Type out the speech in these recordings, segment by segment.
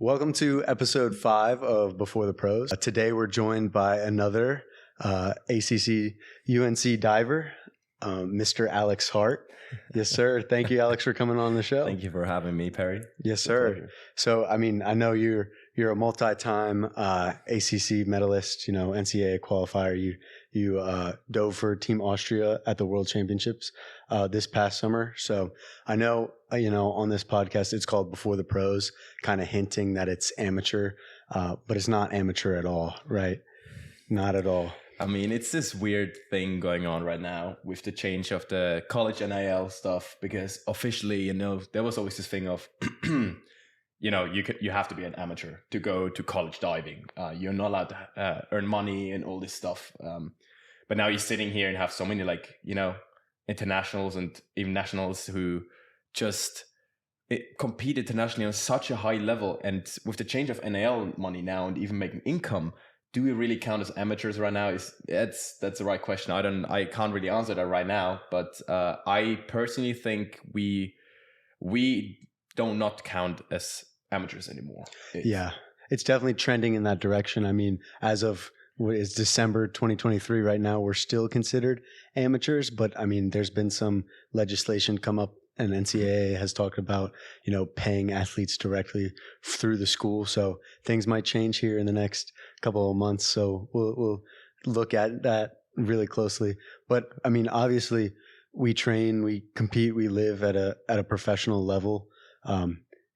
Welcome to episode 5 of Before the Pros. Today we're joined by another ACC UNC diver, Mr. Alex Hart. Yes, sir. Thank you, Alex, for coming on the show. Thank you for having me, Perry. Yes, sir. So, I mean, I know you're a multi-time ACC medalist, NCAA qualifier. You dove for Team Austria at the World Championships this past summer. So I know, on this podcast, it's called Before the Pros, kind of hinting that it's amateur, but it's not amateur at all, right? Not at all. I mean, it's this weird thing going on right now with the change of the college NIL stuff, because officially, there was always this thing of, you have to be an amateur to go to college diving. You're not allowed to earn money and all this stuff. But now you're sitting here and have so many internationals and even nationals who just compete internationally on such a high level. And with the change of NIL money now and even making income, do we really count as amateurs right now? That's the right question. I can't really answer that right now, but I personally think we do not count as amateurs anymore. It's definitely trending in that direction. I mean, as of what is December 2023 right now, we're still considered amateurs, but I mean, there's been some legislation come up, and NCAA has talked about, paying athletes directly through the school. So things might change here in the next couple of months. So we'll look at that really closely. But I mean, obviously we train, we compete, we live at a professional level.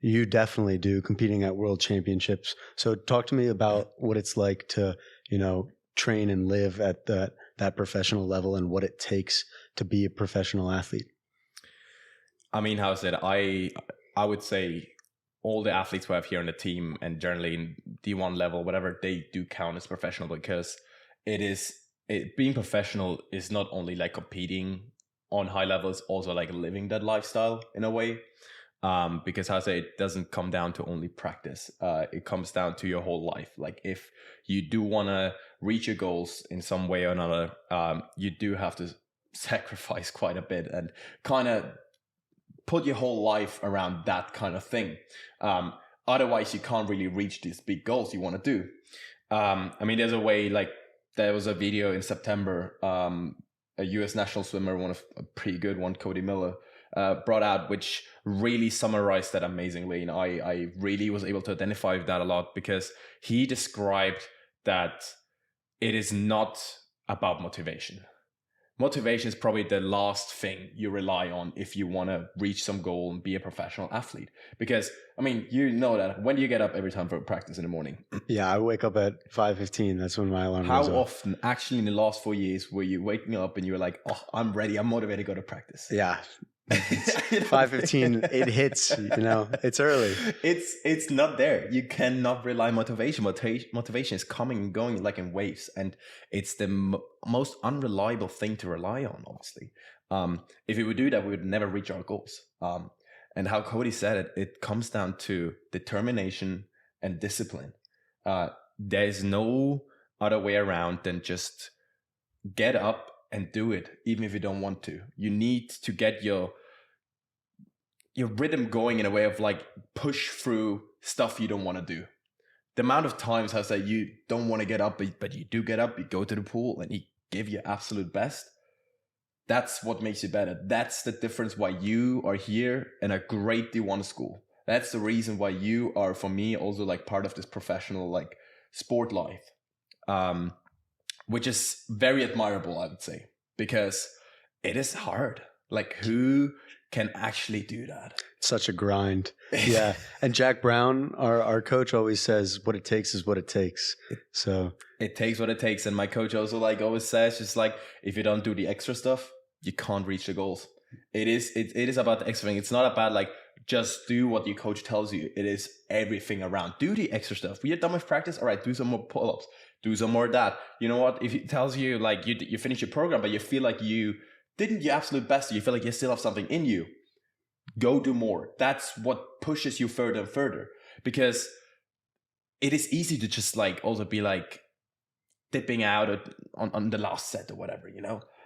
You definitely do, competing at world championships. So talk to me about what it's like to, train and live at that professional level and what it takes to be a professional athlete. I mean, how I said, I would say all the athletes we have here on the team and generally in D1 level, whatever, they do count as professional, because being professional is not only like competing on high levels, also like living that lifestyle in a way. Because how I say, it doesn't come down to only practice. It comes down to your whole life. Like if you do want to reach your goals in some way or another, you do have to sacrifice quite a bit and kind of put your whole life around that kind of thing. Otherwise, you can't really reach these big goals you want to do. I mean, there's a way, like there was a video in September, a US national swimmer, a pretty good one, Cody Miller, brought out, which really summarized that amazingly. And I really was able to identify with that a lot, because he described that it is not about motivation. Motivation is probably the last thing you rely on if you want to reach some goal and be a professional athlete. Because, I mean, that when do you get up every time for practice in the morning? Yeah, I wake up at 5:15. That's when my alarm goes off. How often, actually, in the last 4 years, were you waking up and you were like, oh, I'm ready, I'm motivated to go to practice? Yeah. 5:15, it hits, it's early. It's not there. You cannot rely on motivation. Motivation is coming and going like in waves, and it's the most unreliable thing to rely on, obviously. If we would do that, we would never reach our goals. And how Cody said it comes down to determination and discipline. There's no other way around than just get up and do it, even if you don't want to. You need to get your rhythm going in a way of like push through stuff you don't want to do. The amount of times I say you don't want to get up, but you do get up, you go to the pool and you give your absolute best. That's what makes you better. That's the difference why you are here in a great D1 school. That's the reason why you are, for me, also like part of this professional like sport life. Which is very admirable, I would say, because it is hard. Like, who can actually do that? Such a grind. Yeah. And Jack Brown, our coach, always says what it takes is what it takes. So it takes what it takes. And my coach also always says, just like, if you don't do the extra stuff, you can't reach the goals. It is about the extra thing. It's not about like just do what your coach tells you. It is everything around. Do the extra stuff. When you're done with practice, all right, do some more pull-ups. Do some more of that. You know what? If it tells you like you finish your program, but you feel like you didn't your absolute best, you feel like you still have something in you, go do more. That's what pushes you further and further. Because it is easy to just like also be like dipping out on the last set or whatever,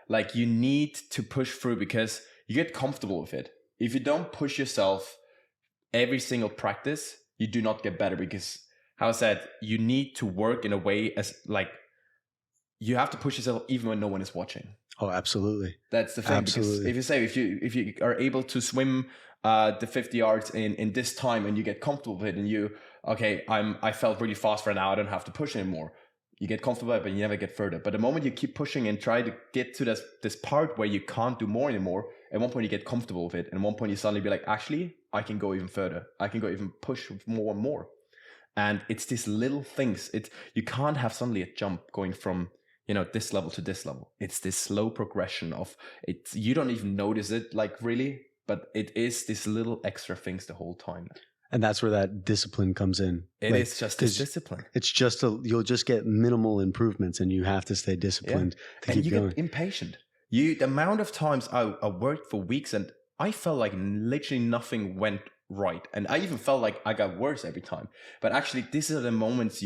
Like you need to push through because you get comfortable with it. If you don't push yourself every single practice, you do not get better, because how I said, you need to work in a way as like you have to push yourself even when no one is watching. Oh, absolutely. That's the thing. Absolutely. Because if you are able to swim the 50 yards in this time, and you get comfortable with it, and I felt really fast for an hour, I don't have to push anymore. You get comfortable with it, but you never get further. But the moment you keep pushing and try to get to this part where you can't do more anymore, at one point you get comfortable with it, and at one point you suddenly be like, actually, I can go even further. I can go even push more and more. And it's these little things. You can't have suddenly a jump going from this level to this level. It's this slow progression of it. You don't even notice it, like, really, but it is these little extra things the whole time. And that's where that discipline comes in. It is just this discipline. It's just you'll just get minimal improvements, and you have to stay disciplined to keep going. Get impatient. The amount of times I worked for weeks and I felt like literally nothing went right, and I even felt like I got worse every time. But actually, these are the moments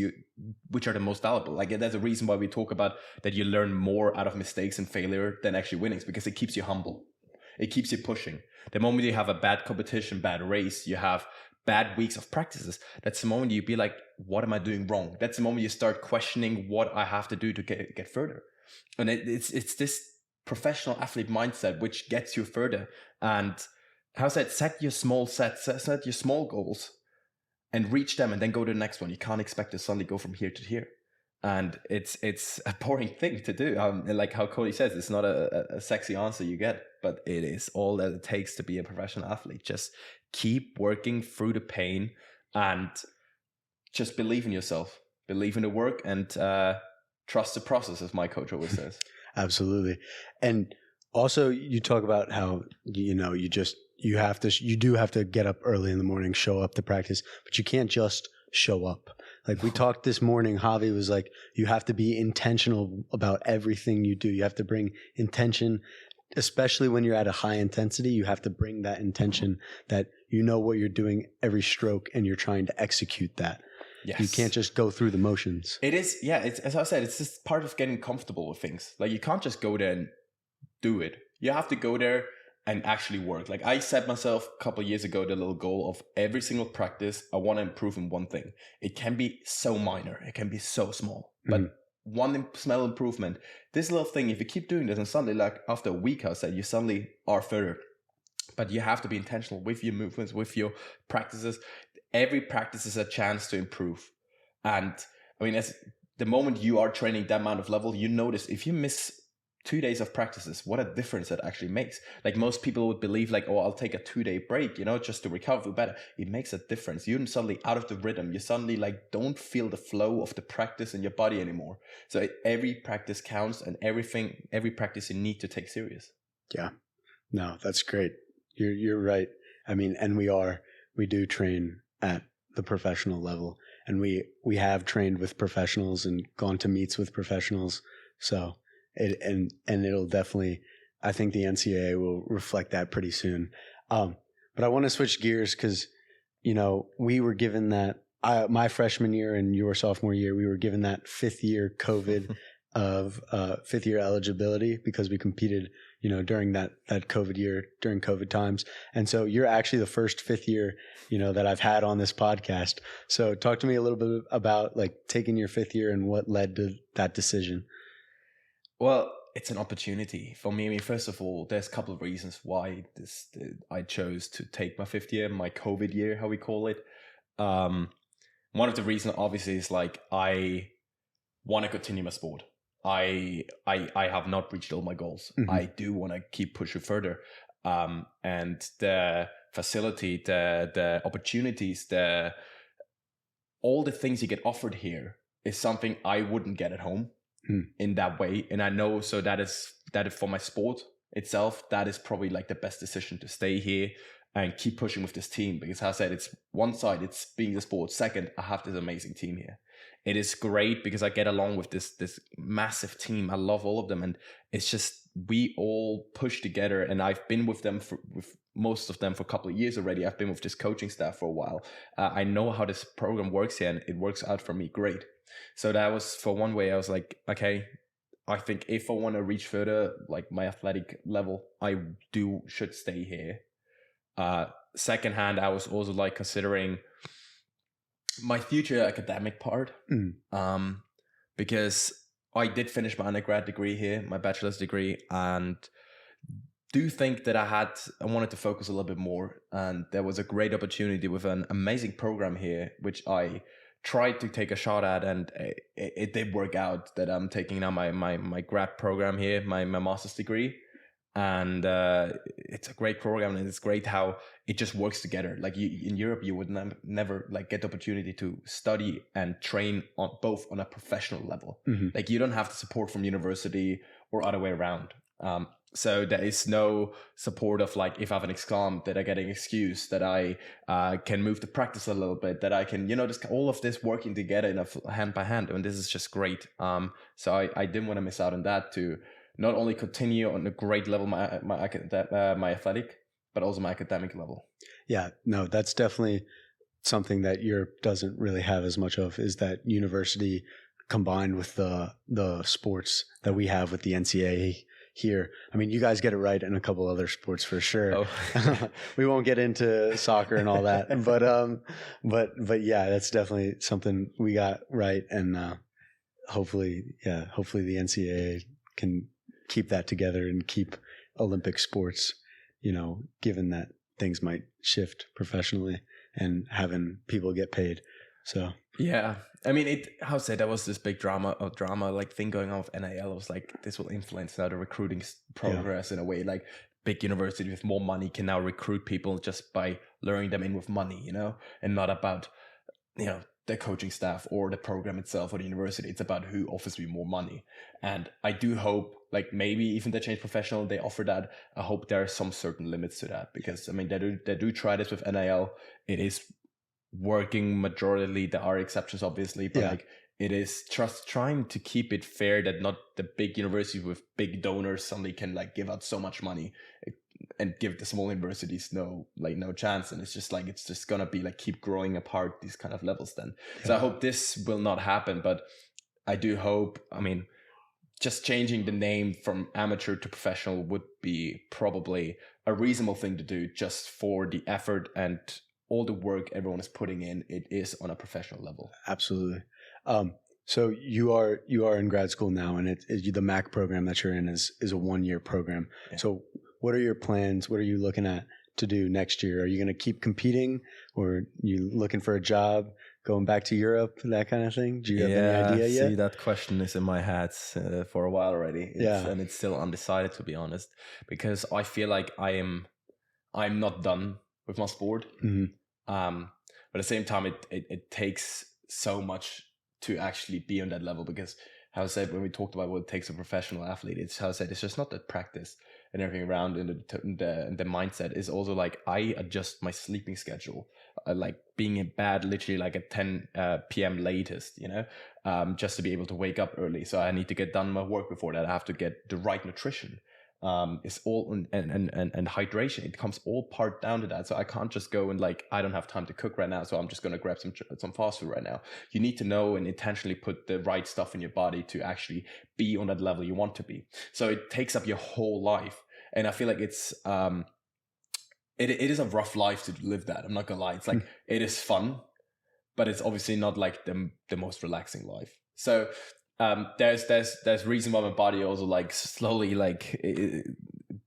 which are the most valuable. Like, there's a reason why we talk about that you learn more out of mistakes and failure than actually winnings, because it keeps you humble. It keeps you pushing. The moment you have a bad competition, bad race, you have bad weeks of practices, that's the moment you be like, what am I doing wrong? That's the moment you start questioning what I have to do to get further. And it's this professional athlete mindset which gets you further. And how's that? Set your small goals and reach them, and then go to the next one. You can't expect to suddenly go from here to here. And it's a boring thing to do. Like how Cody says, it's not a sexy answer you get, but it is all that it takes to be a professional athlete. Just keep working through the pain and just believe in yourself, believe in the work, and trust the process, as my coach always says. Absolutely. And also, you talk about how, you do have to get up early in the morning, show up to practice, but you can't just show up. Like we talked this morning, Javi was like, you have to be intentional about everything you do. You have to bring intention, especially when you're at a high intensity. You have to bring that intention that you know what you're doing every stroke, and you're trying to execute that. Yes. You can't just go through the motions. It is, yeah. It's, as I said, it's just part of getting comfortable with things. Like, you can't just go there and do it. You have to go there and actually work. Like, I set myself a couple of years ago the little goal of every single practice, I want to improve in one thing. It can be so minor, it can be so small, but one small improvement, this little thing, if you keep doing this, and suddenly, like after a week, I said, you suddenly are further. But you have to be intentional with your movements, with your practices. Every practice is a chance to improve. And I mean, as the moment you are training that amount of level, you notice if you miss 2 days of practices, what a difference that actually makes. Like, most people would believe like, oh, I'll take a 2-day break, just to recover better. It makes a difference. You're suddenly out of the rhythm. You suddenly like don't feel the flow of the practice in your body anymore. So every practice counts, and every practice you need to take serious. Yeah, no, that's great. You're right. I mean, and we do train at the professional level, and we have trained with professionals and gone to meets with professionals. So it'll definitely, I think the NCAA will reflect that pretty soon. But I want to switch gears because, we were given that my freshman year and your sophomore year, we were given that fifth year COVID of fifth year eligibility because we competed, during that COVID year, during COVID times. And so you're actually the first fifth year, that I've had on this podcast. So talk to me a little bit about like taking your fifth year and what led to that decision. Well, it's an opportunity for me. I mean, first of all, there's a couple of reasons why I chose to take my fifth year, my COVID year, how we call it. One of the reasons, obviously, is like I want to continue my sport. I have not reached all my goals. Mm-hmm. I do want to keep pushing further. And the facility, the opportunities, all the things you get offered here is something I wouldn't get at home. In that way. And I know, so that is for my sport itself, that is probably like the best decision to stay here and keep pushing with this team, because as I said, it's one side, it's being the sport. Second, I have this amazing team here. It is great because I get along with this massive team. I love all of them, and it's just we all push together, and I've been with them with most of them for a couple of years already. I've been with this coaching staff for a while. I know how this program works here, and it works out for me great. So that was, for one way, I was like, okay, I think if I want to reach further, like my athletic level, I should stay here. Second hand, I was also like considering my future academic part, because I did finish my undergrad degree here, my bachelor's degree, and do think that I wanted to focus a little bit more. And there was a great opportunity with an amazing program here, which I tried to take a shot at, and it did work out that I'm taking now my grad program here, my master's degree. And it's a great program, and it's great how it just works together. Like in Europe, you would never like get the opportunity to study and train on both on a professional level. Like you don't have the support from university or other way around. So there is no support of like, if I have an exam, that I get an excuse, that I can move to practice a little bit, that I can, just all of this working together in a hand by hand. And this is just great. So I didn't want to miss out on that, to not only continue on a great level, my athletic, but also my academic level. Yeah, no, that's definitely something that Europe doesn't really have as much of, is that university combined with the sports that we have with the NCAA here. I mean, you guys get it right in a couple other sports for sure. Oh. We won't get into soccer and all that, but yeah, that's definitely something we got right. And hopefully the NCAA can keep that together and keep Olympic sports, given that things might shift professionally and having people get paid. So yeah, I mean, there was this big drama like thing going on with NIL. It was like, this will influence now the recruiting progress in a way. Like big university with more money can now recruit people just by luring them in with money, and not about the coaching staff or the program itself or the university. It's about who offers me more money. And I do hope, like, maybe even they change professional, they offer that. I hope there are some certain limits to that, because I mean, they do try this with NIL. It is working majorly. There are exceptions, obviously, but like, it is just trying to keep it fair, that not the big universities with big donors suddenly can like give out so much money and give the small universities no chance. And it's just gonna be like, keep growing apart these kind of levels then. So I hope this will not happen, but I do hope, I mean, just changing the name from amateur to professional would be probably a reasonable thing to do, just for the effort and all the work everyone is putting in. It is on a professional level. Absolutely. So you are in grad school now, and the MAC program that you're in is a 1-year program. Yeah. So what are your plans? What are you looking at to do next year? Are you going to keep competing, or are you looking for a job, going back to Europe, that kind of thing? Do you have any idea yet? See, that question is in my head for a while already. And it's still undecided, to be honest, because I feel like I'm not done with my sport. Mm-hmm. But at the same time, it takes so much to actually be on that level, because how I said, when we talked about what it takes a professional athlete, it's how I said, it's just not the practice and everything around, and the mindset is also like, I adjust my sleeping schedule, like being in bed literally like at 10 p.m. latest, just to be able to wake up early. So I need to get done my work before that. I have to get the right nutrition. It's all and hydration. It comes all part down to that. So I can't just go and like, I don't have time to cook right now, so I'm just going to grab some fast food right now. You need to know and intentionally put the right stuff in your body to actually be on that level you want to be. So it takes up your whole life, and I feel like it's it is a rough life to live that. I'm not gonna lie. It's like, it is fun, but it's obviously not like the most relaxing life. So there's reason why my body also like slowly like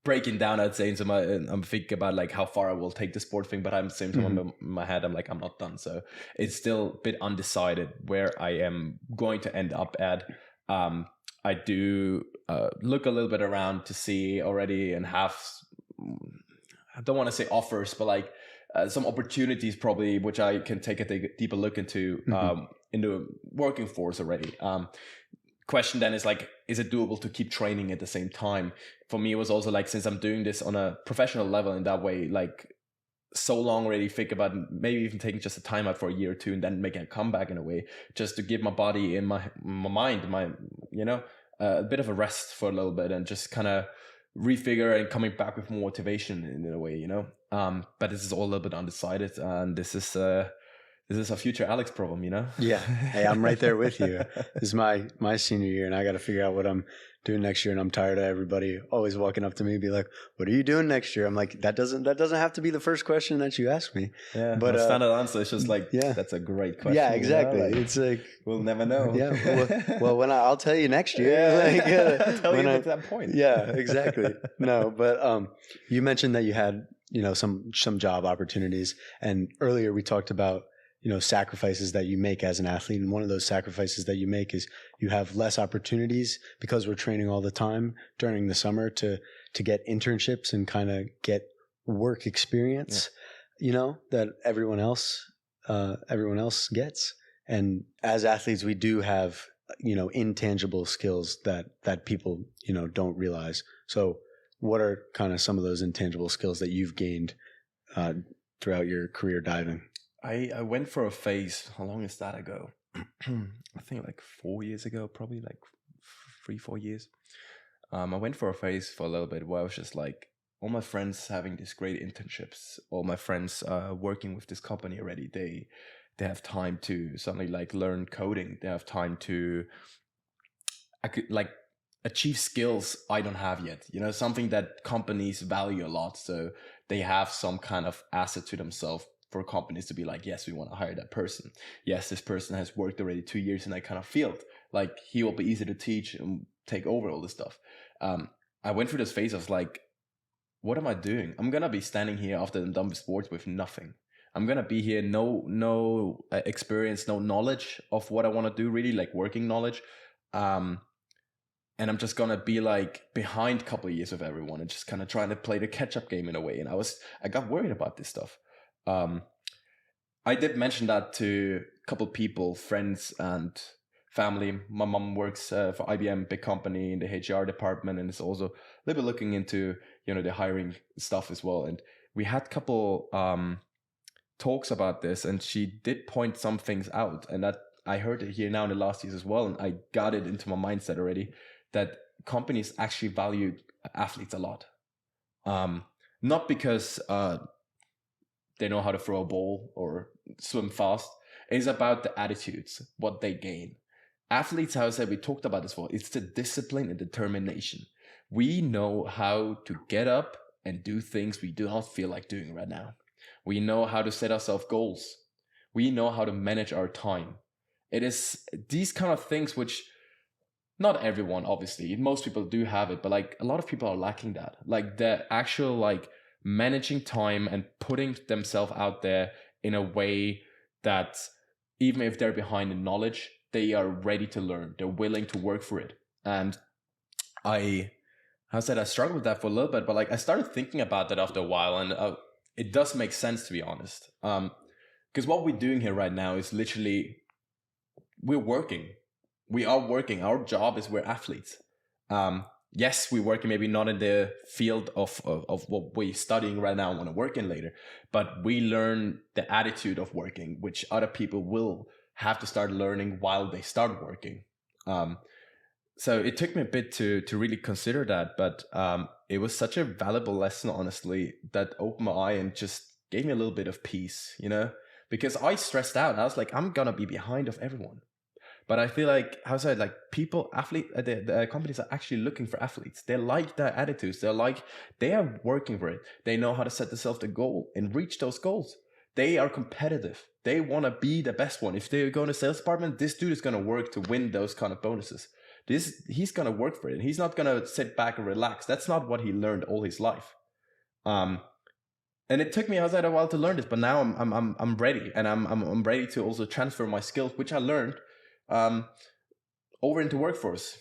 breaking down, I'd say. So I'm thinking about like how far I will take the sport thing, but at the same time, in my head, I'm like, I'm not done. So it's still a bit undecided where I am going to end up at. I do look a little bit around to see already, and have, I don't want to say offers, but like some opportunities probably, which I can take a deeper look into in the working force already. Question then is like, is it doable to keep training at the same time? For me, it was also like, since I'm doing this on a professional level in that way, like so long already, think about maybe even taking just a time out for a year or two, and then making a comeback in a way, just to give my body and my mind, a bit of a rest for a little bit, and just kind of refigure and coming back with more motivation in a way, but this is all a little bit undecided, and this is This is a future Alex problem, you know? Yeah. Hey, I'm right there with you. This is my senior year, and I got to figure out what I'm doing next year. And I'm tired of everybody always walking up to me and be like, "What are you doing next year?" I'm like, that doesn't have to be the first question that you ask me. Yeah, But no standard answer is just like, yeah, that's a great question. yeah, exactly. You know? Like, it's like we'll never know. Yeah. Well, when I'll tell you next year. Yeah, I'll tell you at that point. Yeah, exactly. No, but you mentioned that you had some job opportunities, and earlier we talked about sacrifices that you make as an athlete, and one of those sacrifices that you make is you have less opportunities because we're training all the time during the summer to get internships and kind of get work experience, that everyone else gets. And as athletes, we do have intangible skills that people don't realize. So what are kind of some of those intangible skills that you've gained throughout your career diving? I went for a phase. How long is that ago? I think like 4 years ago, probably like 3-4 years. I went for a phase for a little bit where I was just like, all my friends having these great internships, all my friends working with this company already. They have time to suddenly like learn coding. They have time to achieve skills I don't have yet. Something that companies value a lot. So they have some kind of asset to themselves for companies to be like, yes, we want to hire that person. Yes, this person has worked already 2 years in that kind of field. Like, he will be easy to teach and take over all this stuff. I went through this phase. I was like, what am I doing? I'm going to be standing here after I'm done with sports with nothing. I'm going to be here, no experience, no knowledge of what I want to do, really, like working knowledge. And I'm just going to be like behind a couple of years of everyone and just kind of trying to play the catch-up game in a way. And I got worried about this stuff. I did mention that to a couple of people, friends and family. My mom works for IBM, big company in the HR department, and is also a little bit looking into, the hiring stuff as well. And we had a couple talks about this, and she did point some things out, and that I heard it here now in the last years as well. And I got it into my mindset already that companies actually value athletes a lot. Not because they know how to throw a ball or swim fast. It's about the attitudes, what they gain. Athletes, how I said, we talked about this before, it's the discipline and determination. We know how to get up and do things we do not feel like doing right now. We know how to set ourselves goals. We know how to manage our time. It is these kind of things which not everyone, obviously, most people do have it, but like a lot of people are lacking that. Like the actual like managing time and putting themselves out there in a way that even if they're behind in knowledge, they are ready to learn. They're willing to work for it. And I struggled with that for a little bit, but like I started thinking about that after a while, and it does make sense, to be honest. Because what we're doing here right now is literally, we're working. We are working. Our job is we're athletes. Yes, we're working maybe not in the field of what we're studying right now and want to work in later, but we learn the attitude of working, which other people will have to start learning while they start working. So it took me a bit to really consider that, but it was such a valuable lesson, honestly, that opened my eye and just gave me a little bit of peace, because I stressed out. I was like, I'm going to be behind of everyone. But I feel like, the companies are actually looking for athletes. They like their attitudes. They are working for it. They know how to set themselves the goal and reach those goals. They are competitive. They want to be the best one. If they go in the sales department, this dude is going to work to win those kind of bonuses. He's going to work for it. He's not going to sit back and relax. That's not what he learned all his life. And it took me a while to learn this, but now I'm ready, and I'm ready to also transfer my skills, which I learned, over into workforce.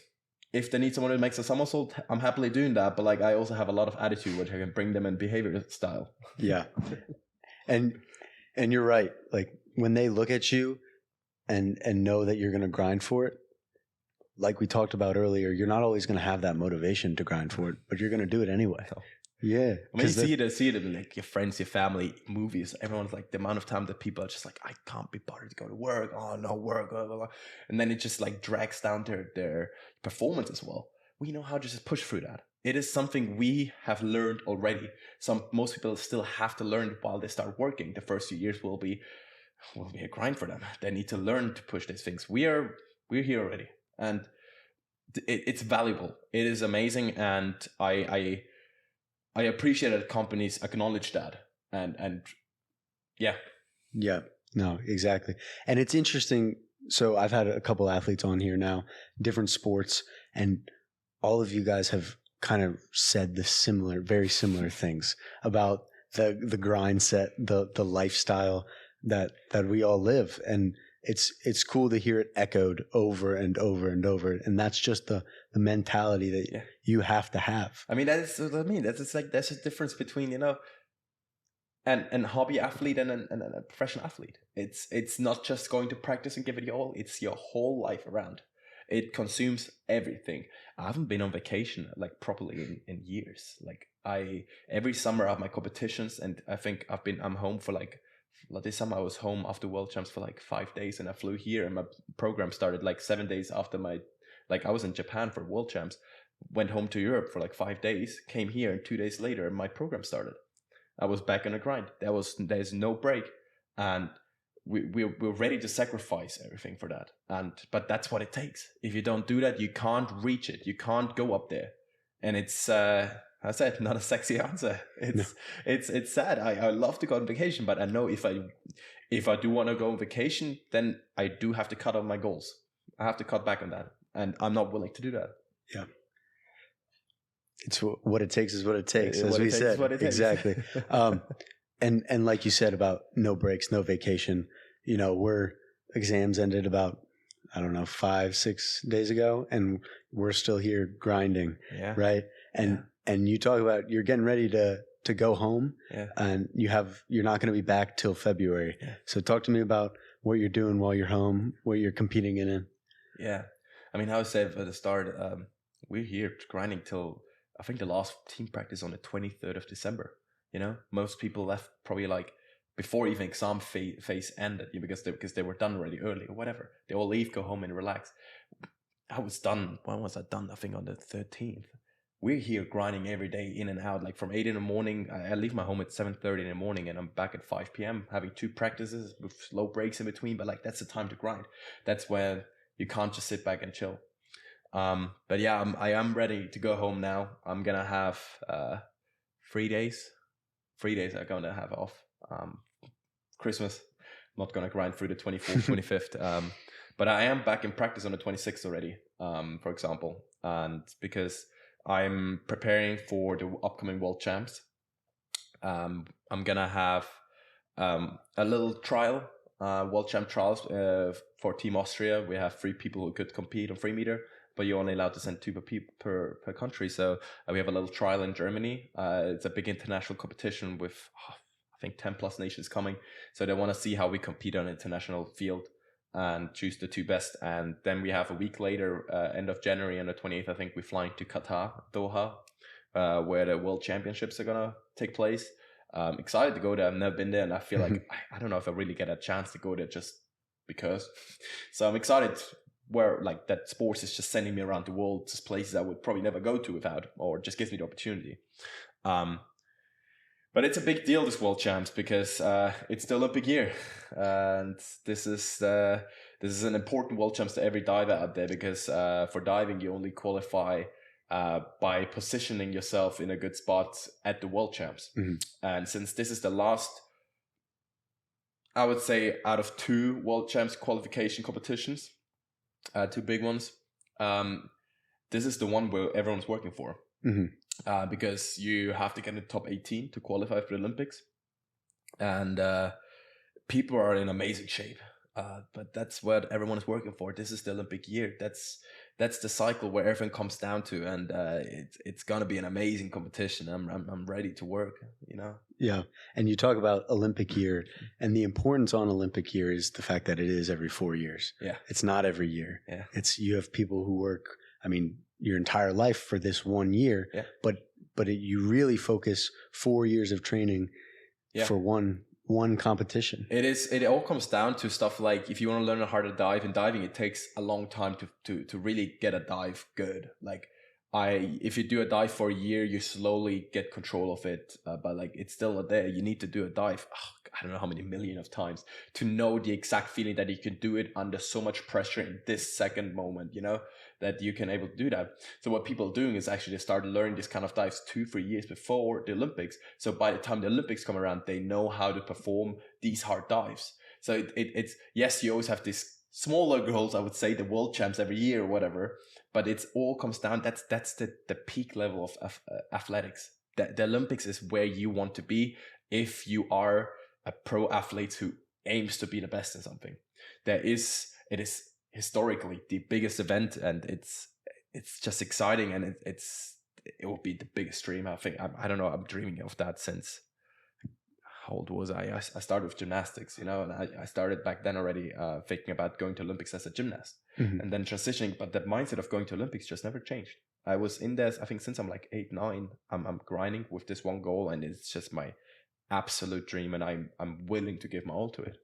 If they need someone who makes a somersault, I'm happily doing that. But like, I also have a lot of attitude, which I can bring them in behavior style. Yeah. And you're right. Like, when they look at you and know that you're going to grind for it, like we talked about earlier, you're not always going to have that motivation to grind for it, but you're going to do it anyway. No. Yeah. I mean, you see it in like your friends, your family, movies. Everyone's like, the amount of time that people are just like, I can't be bothered to go to work. Oh, no work. Blah, blah, blah. And then it just like drags down their performance as well. We know how to just push through that. It is something we have learned already. Most people still have to learn while they start working. The first few years will be will be a grind for them. They need to learn to push these things. We're here already, and it's valuable. It is amazing, and I appreciate that companies acknowledge that, and yeah. Yeah, no, exactly. And it's interesting. So I've had a couple athletes on here now, different sports, and all of you guys have kind of said very similar things about the grind set, the lifestyle that we all live. And it's cool to hear it echoed over and over and over. And that's just the mentality that you have to have. I mean, that's a difference between, and hobby athlete and a professional athlete. It's not just going to practice and give it your all. It's your whole life around. It consumes everything. I haven't been on vacation like properly in years. Like every summer I have my competitions, and I think I'm home for like this summer I was home after World Champs for like 5 days, and I flew here, and my program started like 7 days after I was in Japan for World Champs, went home to Europe for like 5 days, came here, and 2 days later my program started. I was back on the grind. There's no break, and we're ready to sacrifice everything for that. But that's what it takes. If you don't do that, you can't reach it. You can't go up there, and it's I said not a sexy answer. It's sad. I love to go on vacation, but I know if I do want to go on vacation, then I do have to cut off my goals. I have to cut back on that, and I'm not willing to do that. Yeah. It's what it takes is what it takes, as we said. Exactly. And like you said about no breaks, no vacation, exams ended about, I don't know, 5-6 days ago, and we're still here grinding. Yeah. Right. And you talk about you're getting ready to go home, and you're not going to be back till February. Yeah. So talk to me about what you're doing while you're home, what you're competing in. Yeah. I mean, I would say at the start, we're here grinding till, I think the last team practice on the 23rd of December. Most people left probably like before even exam phase ended, because they were done already early or whatever. They all leave, go home and relax. I was done. When was I done? I think on the 13th. We're here grinding every day, in and out. Like from 8 in the morning, I leave my home at 7:30 in the morning, and I'm back at 5 p.m. having 2 practices with slow breaks in between. But like that's the time to grind. That's when you can't just sit back and chill. But yeah, I am ready to go home now. I'm gonna have 3 days. 3 days I'm gonna have off. Christmas. I'm not gonna grind through the 24th, 25th. But I am back in practice on the 26th already. For example, and because I'm preparing for the upcoming World Champs, I'm gonna have a little trial. World Champ trials for Team Austria. We have 3 people who could compete on 3 meter, but you're only allowed to send 2 per country. So we have a little trial in Germany. It's a big international competition with I think 10 plus nations coming. So they want to see how we compete on an international field and choose the 2 best. And then we have a week later, end of January on the 28th, I think we're flying to Qatar, Doha, where the World Championships are gonna take place. Excited to go there. I've never been there, and I feel like I don't know if I really get a chance to go there just because. So I'm excited where like that sports is just sending me around the world to places I would probably never go to without, or just gives me the opportunity. But it's a big deal, this World Champs, because it's the Olympic year, and this is an important World Champs to every diver out there, because for diving you only qualify by positioning yourself in a good spot at the World Champs. Mm-hmm. And since this is the last, I would say, out of 2 World Champs qualification competitions, 2 big ones, this is the one where everyone's working for. Mm-hmm. Because you have to get in the top 18 to qualify for the Olympics. And people are in amazing shape. But that's what everyone is working for. This is the Olympic year. That's the cycle where everything comes down to, and it's gonna be an amazing competition. I'm ready to work. Yeah, and you talk about Olympic year, and the importance on Olympic year is the fact that it is every 4 years. Yeah, it's not every year. Yeah, you have people who work, your entire life for this 1 year. Yeah, but you really focus 4 years of training for one competition. It all comes down to stuff like, if you want to learn how to dive, in diving it takes a long time to really get a dive good. Like if you do a dive for a year, you slowly get control of it, but like it's still there. You need to do a dive. I don't know how many million of times to know the exact feeling that you can do it under so much pressure in this second moment, that you can able to do that. So what people are doing is actually they start learning this kind of dives 2-3 years before the Olympics. So by the time the Olympics come around, they know how to perform these hard dives. So it's yes, you always have this smaller goals, I would say, the world champs every year or whatever, but it's all comes down. That's the peak level of athletics. The Olympics is where you want to be if you are a pro athlete who aims to be the best in something. It is historically the biggest event, and it's just exciting, and it will be the biggest dream. I think I don't know. I'm dreaming of that since. How old was I? I started with gymnastics, and I started back then already thinking about going to Olympics as a gymnast, and then transitioning. But that mindset of going to Olympics just never changed. I was in there, I think, since I'm like 8, 9. I'm grinding with this one goal, and it's just my absolute dream, and I'm willing to give my all to it.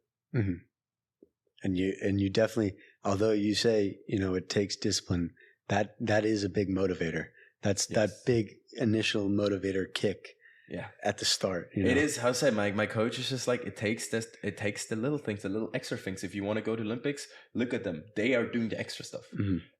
And you definitely, although you say it takes discipline, that is a big motivator. That's that big initial motivator kick. Yeah, at the start, it is. How I say, my coach is just like, it takes the little things, the little extra things. If you want to go to Olympics, look at them. They are doing the extra stuff.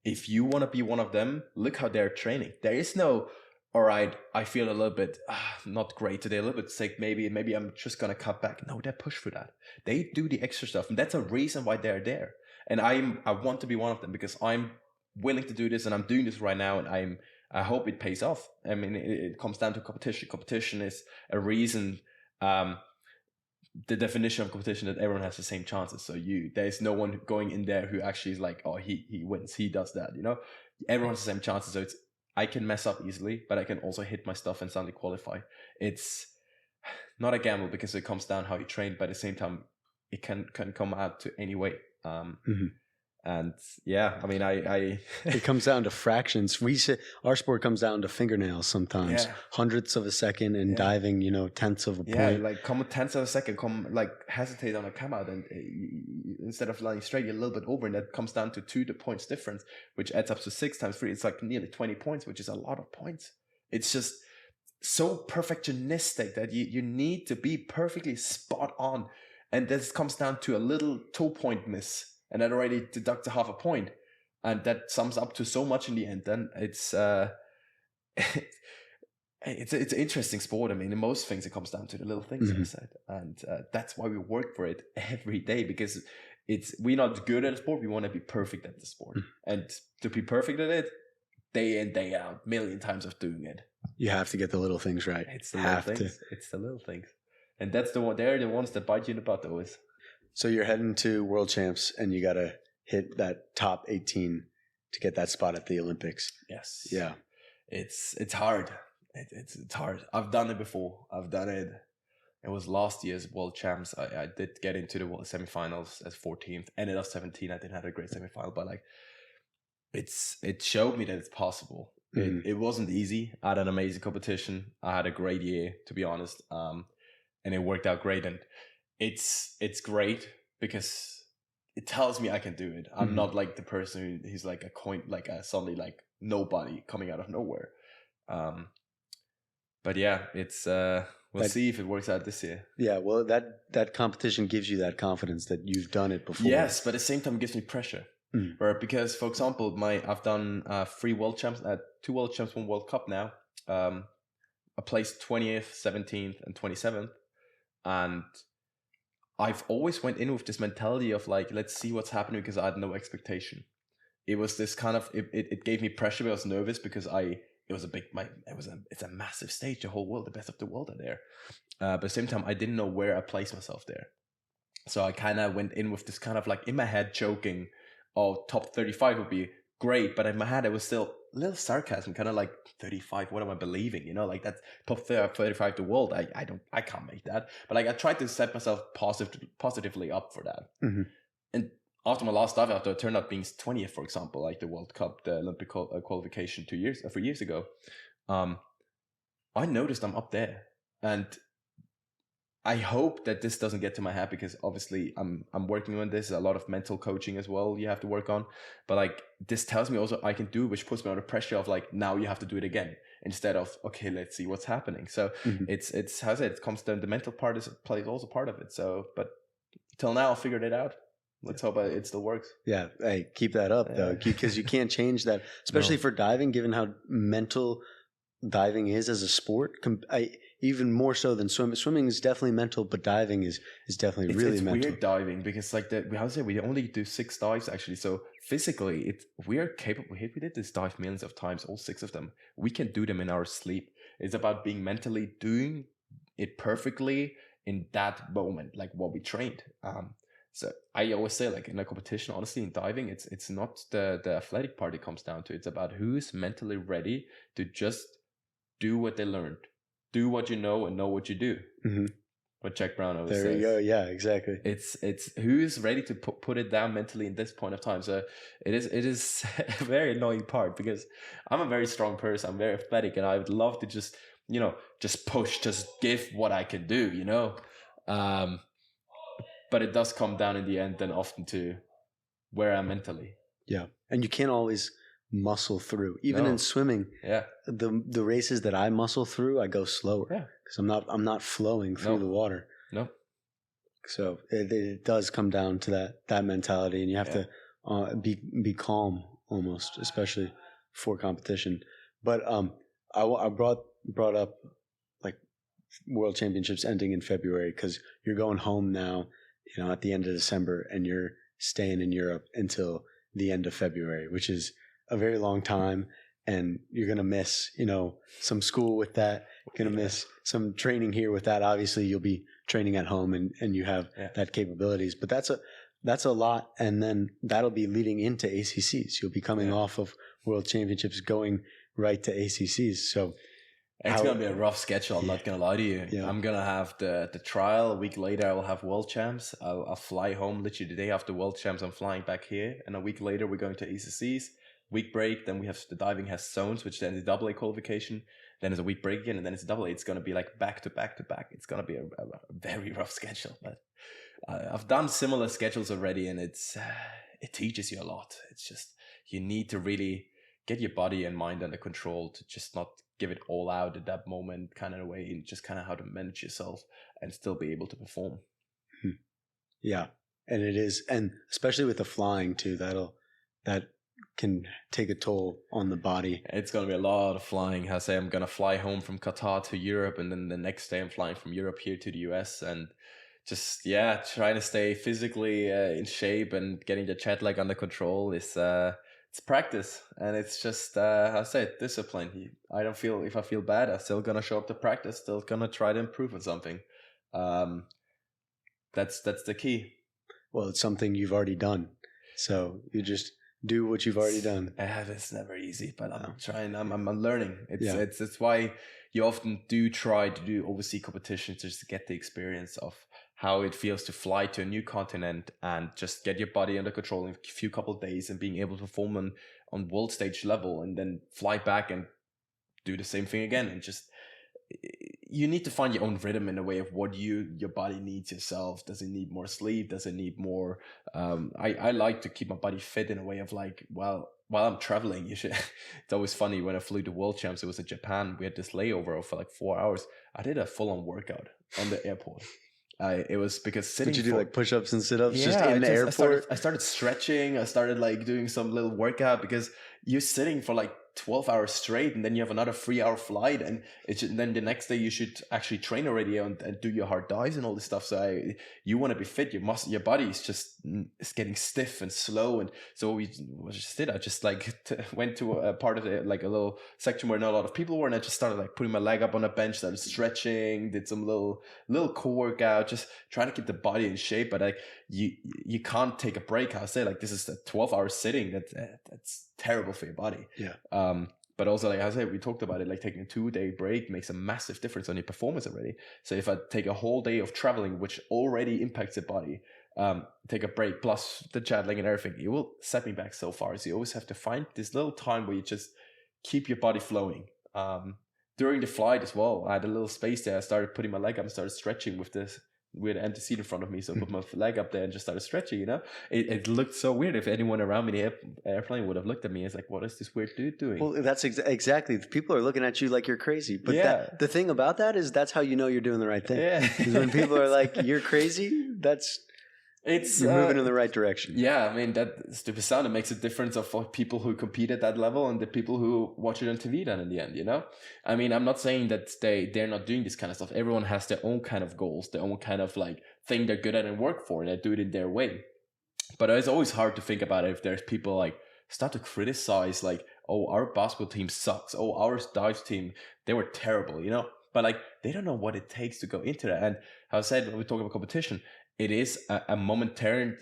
If you want to be one of them, look how they're training. There is no, all right, I feel a little bit not great today, a little bit sick. Maybe I'm just gonna cut back. No, they push for that. They do the extra stuff, and that's a reason why they're there. And I want to be one of them because I'm willing to do this, and I'm doing this right now, and I hope it pays off. I mean, it comes down to competition. Competition is a reason, the definition of competition, that everyone has the same chances. So there's no one going in there who actually is like, oh, he wins, he does that, Everyone has the same chances. So I can mess up easily, but I can also hit my stuff and suddenly qualify. It's not a gamble because it comes down how you train, but at the same time, it can come out to any way. And yeah, I mean, it comes down to fractions. We say our sport comes down to fingernails sometimes, hundredths of a second, and diving, tenths of a point. Yeah, like come tenths of a second, hesitate on a come out, and instead of landing straight, you're a little bit over, and that comes down to 2 points difference, which adds up to 6 times 3. It's like nearly 20 points, which is a lot of points. It's just so perfectionistic that you need to be perfectly spot on, and this comes down to a little toe point miss, and that already deducts a half a point, and that sums up to so much in the end. Then it's it's an interesting sport. I mean, in most things, it comes down to the little things, I said, and that's why we work for it every day, because we're not good at the sport. We want to be perfect at the sport, and to be perfect at it, day in, day out, million times of doing it. You have to get the little things right. It's the little things. It's the little things, and that's the one. They're the ones that bite you in the butt, always. So you're heading to World Champs, and you got to hit that top 18 to get that spot at the Olympics. Yes. Yeah. It's hard. It's hard. I've done it before. I've done it. It was last year's World Champs. I did get into the semifinals as 14th. Ended up 17. I didn't have a great semifinal, but it showed me that it's possible. It wasn't easy. I had an amazing competition. I had a great year, to be honest. And it worked out great. And it's great because it tells me I can do it. I'm not like the person who's like a coin, like a suddenly like nobody coming out of nowhere. But yeah, it's we'll see if it works out this year. Yeah, well, that competition gives you that confidence that you've done it before. Yes, but at the same time, it gives me pressure. Because, for example, I've done 3 World Champs, 2 World Champs, 1 World Cup now. I placed 20th, 17th, and 27th, and I've always went in with this mentality of like, let's see what's happening, because I had no expectation. It was this kind of, it gave me pressure. I was nervous because it's a massive stage, the whole world, the best of the world are there. But at the same time, I didn't know where I placed myself there. So I kind of went in with this kind of like in my head joking, oh, top 35 would be great. But in my head, it was still a little sarcasm, kind of like 35, what am I believing? Like that's top 35 the world. I can't make that. But like I tried to set myself positively up for that. And after my last dive, after I turned out being 20th, for example, like the World Cup, the Olympic qualification 3 years ago, I noticed I'm up there. And I hope that this doesn't get to my head, because obviously I'm working on this. A lot of mental coaching as well you have to work on. But like, this tells me also I can do, which puts me under pressure of like, now you have to do it again, instead of, okay, let's see what's happening. So it's how I said, it comes down, the mental part plays also part of it. So, but till now I figured it out. Let's hope it still works. Yeah, hey, keep that up though, because you can't change that, especially for diving, given how mental diving is as a sport. Even more so than swimming. Swimming is definitely mental, but diving is definitely really it's mental. Weird diving, because like we only do 6 dives actually. So physically, we are capable. We did this dive millions of times, all 6 of them. We can do them in our sleep. It's about being mentally doing it perfectly in that moment, like what we trained. So I always say, like, in a competition, honestly, in diving, it's not the athletic part it comes down to. It's about who's mentally ready to just do what they learned, do what you know, and know what you do. What Jack Brown always says. There you go. Yeah, exactly. It's who's ready to put it down mentally in this point of time. So it is a very annoying part, because I'm a very strong person. I'm very athletic, and I would love to just push, just give what I can do. But it does come down in the end then often to where I'm mentally. Yeah. And you can't always muscle through. Even in swimming, the races that I muscle through, I go slower. Yeah. Because I'm not flowing through the water. No. So it does come down to that mentality, and you have to be calm almost, especially for competition. But I brought up like World Championships ending in February, because you're going home now, at the end of December, and you're staying in Europe until the end of February, which is a very long time. And you're going to miss, some school with that. You're going to miss some training here with that. Obviously, you'll be training at home, and you have that capabilities. But that's a lot. And then that'll be leading into ACCs. You'll be coming off of World Championships, going right to ACCs. So it's going to be a rough schedule. I'm not going to lie to you. Yeah. I'm going to have the trial. A week later, I will have World Champs. I'll fly home literally the day after World Champs. I'm flying back here. And a week later, we're going to ACCs. Week break. Then we have the diving has zones, which then is AA qualification. Then there's a week break again, and then it's AA. It's going to be like back to back to back. It's going to be a very rough schedule. But I've done similar schedules already, and it teaches you a lot. It's just, you need to really get your body and mind under control to just not give it all out at that moment kind of way, and just kind of how to manage yourself and still be able to perform. Yeah. And it is, and especially with the flying too, that can take a toll on the body. It's going to be a lot of flying. I say I'm going to fly home from Qatar to Europe, and then the next day I'm flying from Europe here to the US, and just, trying to stay physically in shape and getting the jet lag under control is it's practice, and it's just I say discipline. I don't feel, if I feel bad, I'm still gonna show up to practice, still gonna try to improve on something. That's the key. Well, it's something you've already done, so you just do what you've already done. It's never easy, but I'm trying. I'm learning. It's why you often do try to do overseas competitions, just to get the experience of how it feels to fly to a new continent and just get your body under control in a few couple of days, and being able to perform on world stage level, and then fly back and do the same thing again. And just, you need to find your own rhythm in a way of what your body needs yourself. Does it need more sleep? Does it need more? I like to keep my body fit in a way of like, while I'm traveling, you should. It's always funny, when I flew to World Champs, it was in Japan. We had this layover for like 4 hours. I did a full-on workout on the airport. It was because sitting. Did you do like push-ups and sit-ups just in the airport? I started stretching. I started like doing some little workout, because you're sitting for like 12 hours straight, and then you have another 3-hour flight, and then the next day you should actually train already and do your hard dives and all this stuff. So you want to be fit. Your body is just getting stiff and slow, and so I just like went to a part of it, like a little section where not a lot of people were, and I just started like putting my leg up on a bench, started stretching, did some little core workout, just trying to keep the body in shape. But like you can't take a break. I say, like, this is a 12-hour sitting. That's terrible for your body. But also, like I said, we talked about it, like taking a 2-day break makes a massive difference on your performance already. So if I take a whole day of traveling, which already impacts the body, take a break plus the jet lag and everything, it will set me back so far. So you always have to find this little time where you just keep your body flowing. during the flight as well, I had a little space there. I started putting my leg up and started stretching with this weird empty seat in front of me. So I put my leg up there and just started stretching, It looked so weird. If anyone around me in the airplane would have looked at me, it's like, what is this weird dude doing? Well, that's exactly. People are looking at you like you're crazy. But the thing about that is that's how you know you're doing the right thing. Yeah. Because when people are like, you're crazy, you're moving in the right direction. Yeah, I mean, that stupid sound, it makes a difference of people who compete at that level and the people who watch it on TV then in the end, I mean, I'm not saying that they're not doing this kind of stuff. Everyone has their own kind of goals, their own kind of like thing they're good at and work for, and they do it in their way. But it's always hard to think about it if there's people like start to criticize like, oh, our basketball team sucks. Oh, our dive team, they were terrible, But like, they don't know what it takes to go into that. And how I said, when we talk about competition, it is a momentarily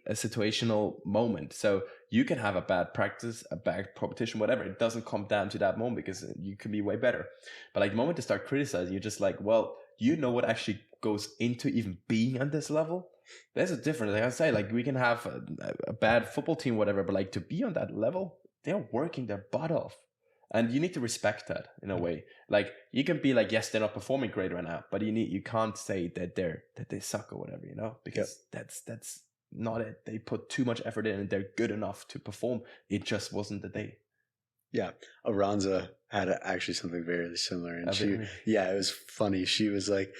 a situational moment. So you can have a bad practice, a bad competition, whatever. It doesn't come down to that moment because you can be way better. But like the moment to start criticizing, you're just like, well, you know what actually goes into even being on this level? There's a difference. Like I say, like we can have a bad football team, whatever, but like to be on that level, they're working their butt off. And you need to respect that in a way. Like you can be like, yes, they're not performing great right now, but you can't say that they suck or whatever, because that's not it. They put too much effort in and they're good enough to perform. It just wasn't the day. Yeah. Aranza had actually something very similar. And it was funny. She was like,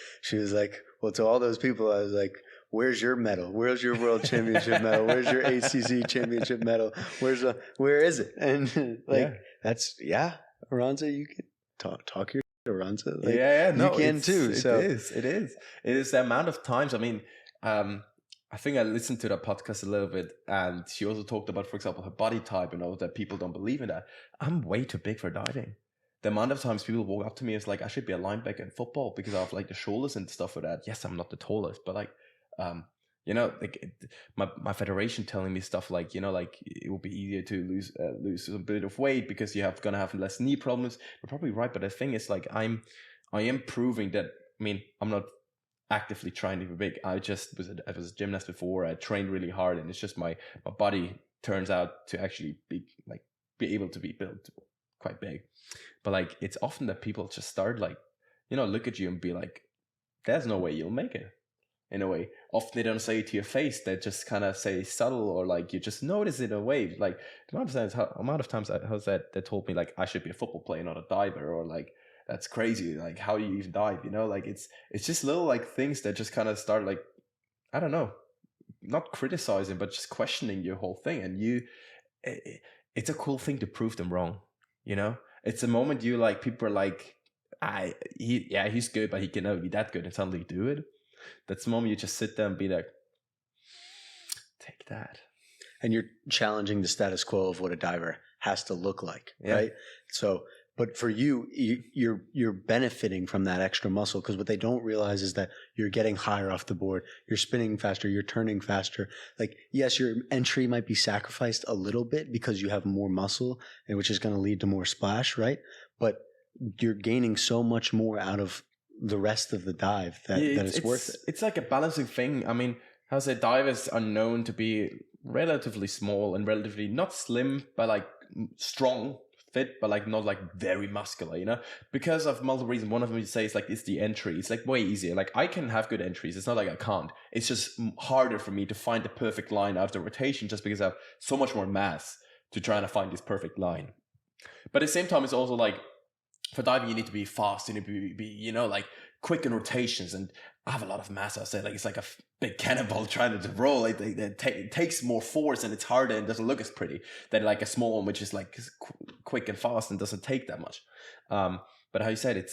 well, to all those people, I was like, where's your medal? Where's your world championship medal? Where's your ACC championship medal? Where is it? And Aranza, you can talk your shit, Aranza. Like, no, you can too. It is the amount of times. I mean, I think I listened to that podcast a little bit, and she also talked about, for example, her body type and that people don't believe in that. I'm way too big for diving. The amount of times people walk up to me is like, I should be a linebacker in football because I have like the shoulders and stuff for that. Yes, I'm not the tallest, but like, like my federation telling me stuff like, like it will be easier to lose a bit of weight because gonna have less knee problems. You're probably right, but the thing is like I am proving that. I mean, I'm not actively trying to be big. I was a gymnast before. I trained really hard, and it's just my body turns out to actually be able to be built quite big. But like it's often that people just start like, look at you and be like, there's no way you'll make it. In a way, often they don't say it to your face. They just kind of say subtle, or like you just notice it in a way. Like the amount of times they told me like I should be a football player, not a diver, or like that's crazy. Like how do you even dive? Like it's just little like things that just kind of start like, I don't know, not criticizing, but just questioning your whole thing. And it's a cool thing to prove them wrong. It's a moment you like people are like, he's good, but he can never be that good, and suddenly do it. That's the moment you just sit there and be like, take that. And you're challenging the status quo of what a diver has to look like, right? So, but for you're benefiting from that extra muscle, because what they don't realize is that you're getting higher off the board, you're spinning faster, you're turning faster. Like, yes, your entry might be sacrificed a little bit because you have more muscle, and which is going to lead to more splash, right? But you're gaining so much more out of the rest of the dive that it's worth it. It's like a balancing thing. I mean, how to say, divers are known to be relatively small and relatively not slim, but like strong, fit, but like not like very muscular, because of multiple reasons. One of them you say is like, it's the entry. It's like way easier. Like I can have good entries. It's not like I can't. It's just harder for me to find the perfect line after rotation, just because I have so much more mass to try to find this perfect line. But at the same time, it's also like, for diving, you need to be fast. You need to be like quick in rotations. And I have a lot of mass. I say like it's like a big cannonball trying to roll. Like it takes more force, and it's harder and doesn't look as pretty than like a small one, which is like quick and fast and doesn't take that much. But how you said,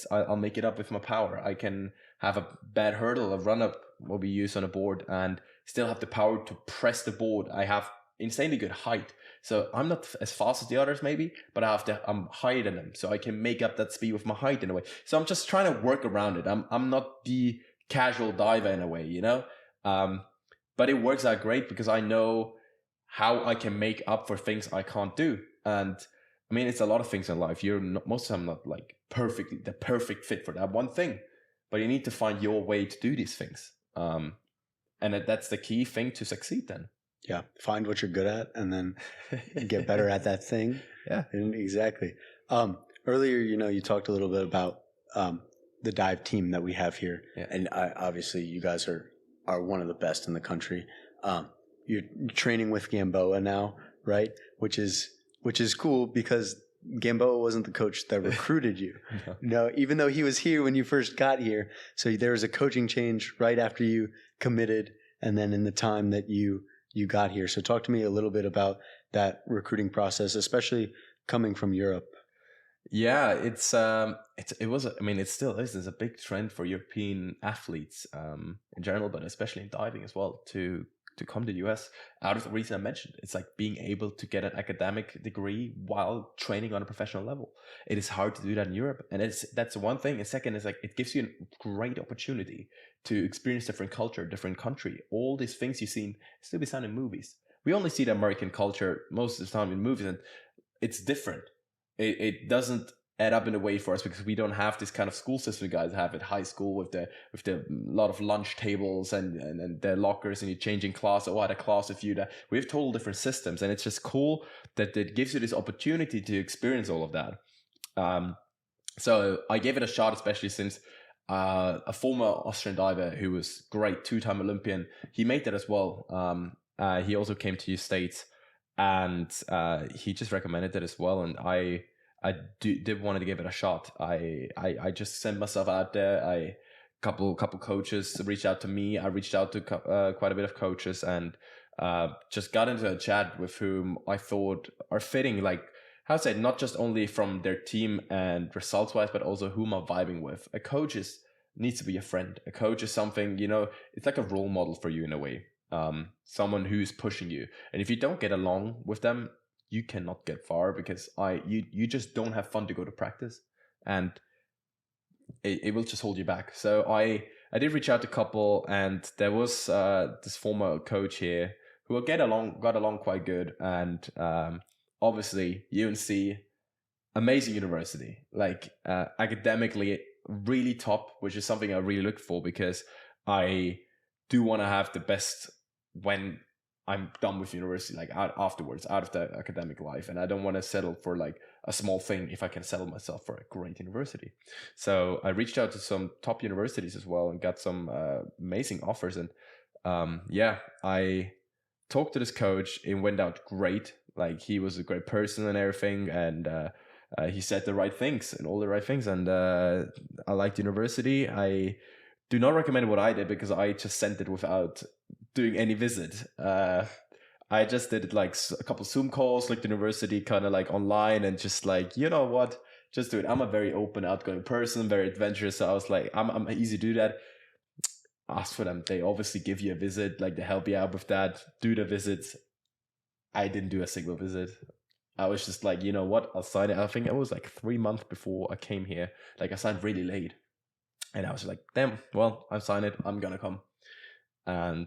I'll make it up with my power. I can have a bad hurdle, a run up, what we use on a board, and still have the power to press the board. I have insanely good height. So I'm not as fast as the others maybe, but I'm higher than them. So I can make up that speed with my height in a way. So I'm just trying to work around it. I'm not the casual diver in a way, but it works out great because I know how I can make up for things I can't do. And I mean, it's a lot of things in life. Most of the time not like the perfect fit for that one thing, but you need to find your way to do these things. And that's the key thing to succeed then. Yeah, find what you're good at and then get better at that thing. Yeah, exactly. earlier, you talked a little bit about the dive team that we have here, and obviously you guys are one of the best in the country. You're training with Gamboa now, right? Which is cool because Gamboa wasn't the coach that recruited you. No, even though he was here when you first got here. So there was a coaching change right after you committed, and then in the time that you got here. So talk to me a little bit about that recruiting process, especially coming from Europe. Yeah, it was. I mean, it still is. There's a big trend for European athletes in general, but especially in diving as well, to come to the US out of the reason I mentioned. It's like being able to get an academic degree while training on a professional level. It is hard to do that in Europe, and that's one thing. And second is like it gives you a great opportunity to experience different culture, different country. All these things you've seen still be found in movies. We only see the American culture most of the time in movies, and it's different. It doesn't add up in a way for us because we don't have this kind of school system you guys have at high school with the lot of lunch tables and the lockers and you're changing class. Oh, I had a class with you. That we have total different systems, and it's just cool that it gives you this opportunity to experience all of that. So I gave it a shot, especially since a former Austrian diver who was great, 2-time Olympian, he made that as well. He also came to the States. And he just recommended it as well, and I did want to give it a shot. I just sent myself out there. Couple coaches reached out to me. I reached out to quite a bit of coaches, and just got into a chat with whom I thought are fitting. Like how to say, not just only from their team and results wise, but also whom I'm vibing with. A coach needs to be a friend. A coach is something, it's like a role model for you in a way. Someone who's pushing you, and if you don't get along with them, you cannot get far because you just don't have fun to go to practice, and it will just hold you back. So I did reach out to a couple, and there was this former coach here who got along quite good, and obviously UNC, amazing university, like academically really top, which is something I really look for because I do want to have the best when I'm done with university, like afterwards, out of the academic life. And I don't want to settle for like a small thing if I can settle myself for a great university. So I reached out to some top universities as well and got some amazing offers. And I talked to this coach. It went out great. Like he was a great person and everything. And he said the right things and all the right things. And I liked university. I do not recommend what I did because I just sent it without doing any visit. I just did like a couple Zoom calls, like the university kind of like online and just like, you know what, just do it. I'm a very open, outgoing person, very adventurous. So I was like, I'm easy to do that. Ask for them. They obviously give you a visit, like they help you out with that. Do the visits. I didn't do a single visit. I was just like, you know what, I'll sign it. I think it was like 3 months before I came here. Like I signed really late. And I was like, damn, well, I've signed it. I'm going to come. And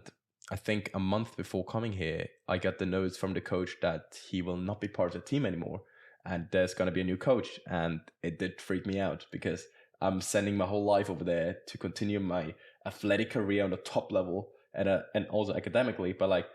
I think a month before coming here, I got the notes from the coach that he will not be part of the team anymore. And there's going to be a new coach. And it did freak me out because I'm sending my whole life over there to continue my athletic career on the top level and also academically. But like,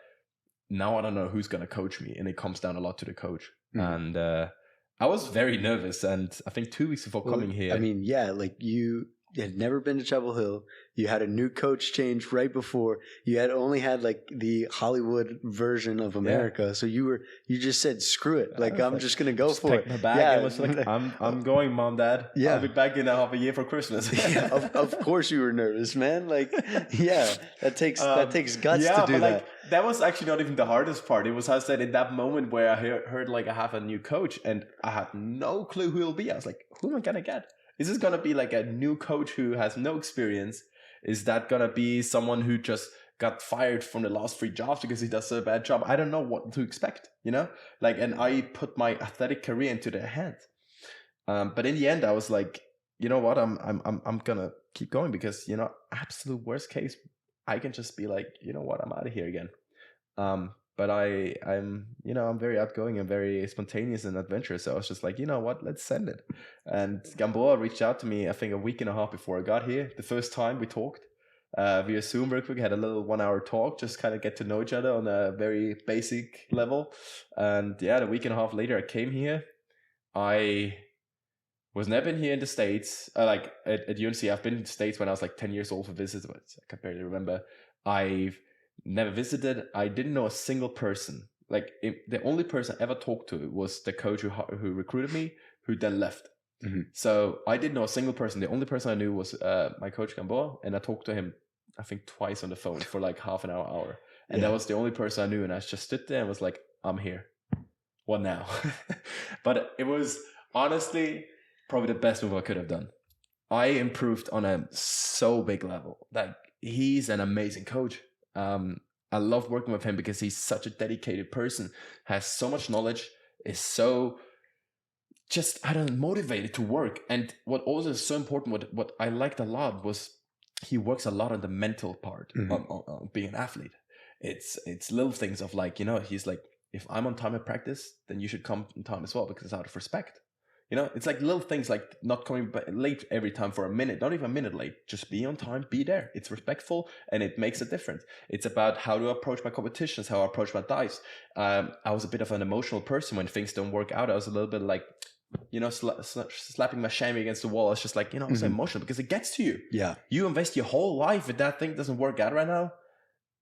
now I don't know who's going to coach me. And it comes down a lot to the coach. And I was very nervous. And I think 2 weeks before coming here. I mean, yeah, like you had never been to Chapel Hill. You had a new coach change right before. You had only had like the Hollywood version of America. Yeah. So you just said, screw it. Like, I'm just going to go for it. My bag and was like, I'm going, Mom, Dad. Yeah. I'll be back in a half a year for Christmas. Yeah, of course you were nervous, man. Like, yeah, that takes guts to do that. That was actually not even the hardest part. It was, I said, in that moment where I heard like I have a new coach and I had no clue who he'll be. I was like, who am I going to get? Is this going to be like a new coach who has no experience? Is that going to be someone who just got fired from the last 3 jobs because he does a bad job? I don't know what to expect, Like, and I put my athletic career into their hands. But in the end, I was like, you know what? I'm going to keep going because, absolute worst case, I can just be like, you know what? I'm out of here again. But I'm very outgoing and very spontaneous and adventurous. So I was just like, you know what, let's send it. And Gamboa reached out to me, I think a week and a half before I got here. The first time we talked via Zoom real quick, had a little 1 hour talk, just kind of get to know each other on a very basic level. And yeah, the week and a half later I came here. I Was never been here in the States. Like at UNC, I've been in the States when I was like 10 years old for visits, but I can barely remember. I've never visited. I didn't know a single person. Like the only person I ever talked to was the coach who recruited me, who then left. Mm-hmm. So I didn't know a single person. The only person I knew was my coach Gamboa, and I talked to him, I think, twice on the phone for like half an hour. And that was the only person I knew. And I just stood there and was like, I'm here. What now? But it was honestly probably the best move I could have done. I improved on a so big level. Like, he's an amazing coach. I love working with him because he's such a dedicated person, has so much knowledge, is so just, I don't know, motivated to work. And what also is so important, what I liked a lot was he works a lot on the mental part on being an athlete. It's little things of like, he's like, if I'm on time at practice, then you should come on time as well, because it's out of respect. It's like little things like not coming late every time for a minute, not even a minute late. Just be on time, be there. It's respectful, and it makes a difference. It's about how to approach my competitions, how I approach my dives. I was a bit of an emotional person when things don't work out. I was a little bit like, slapping my chamois against the wall. I was just like, I was emotional because it gets to you. Yeah. You invest your whole life if that thing doesn't work out right now.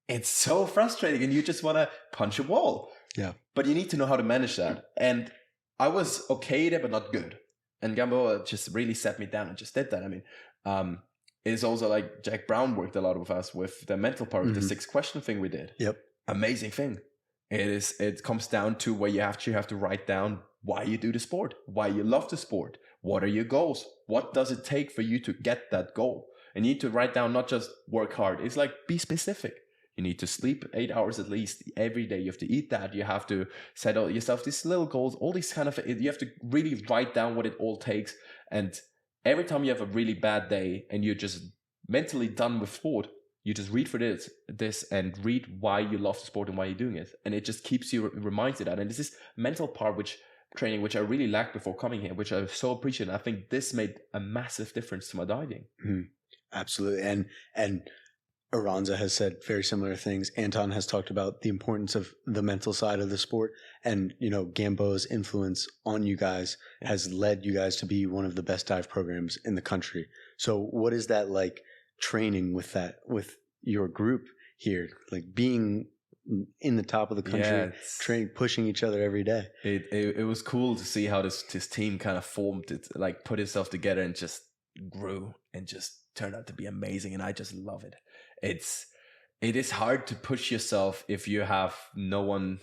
It's so frustrating, and you just want to punch a wall. Yeah. But you need to know how to manage that. And I was okay there, but not good. And Gamboa just really set me down and just did that. I mean, it's also like Jack Brown worked a lot with us with the mental part of the 6-question thing we did. Yep. Amazing thing. It comes down to where you actually have to write down why you do the sport, why you love the sport. What are your goals? What does it take for you to get that goal? And you need to write down, not just work hard. It's like, be specific. You need to sleep 8 hours at least every day. You have to eat that. You have to set out yourself these little goals, all these kind of, you have to really write down what it all takes. And every time you have a really bad day and you're just mentally done with sport, you just read for this and read why you love the sport and why you're doing it. And it just keeps you reminded of that. And this is mental part, which I really lacked before coming here, which I so appreciate. I think this made a massive difference to my diving. Absolutely. And Aranza has said very similar things. Anton has talked about the importance of the mental side of the sport, and Gamboa's influence on you guys has led you guys to be one of the best dive programs in the country. So what is that like, training with your group here, like being in the top of the country, training, pushing each other every day? It was cool to see how this team kind of formed, it like put itself together and just grew and just turned out to be amazing. And I just love it. It is hard to push yourself if you have no one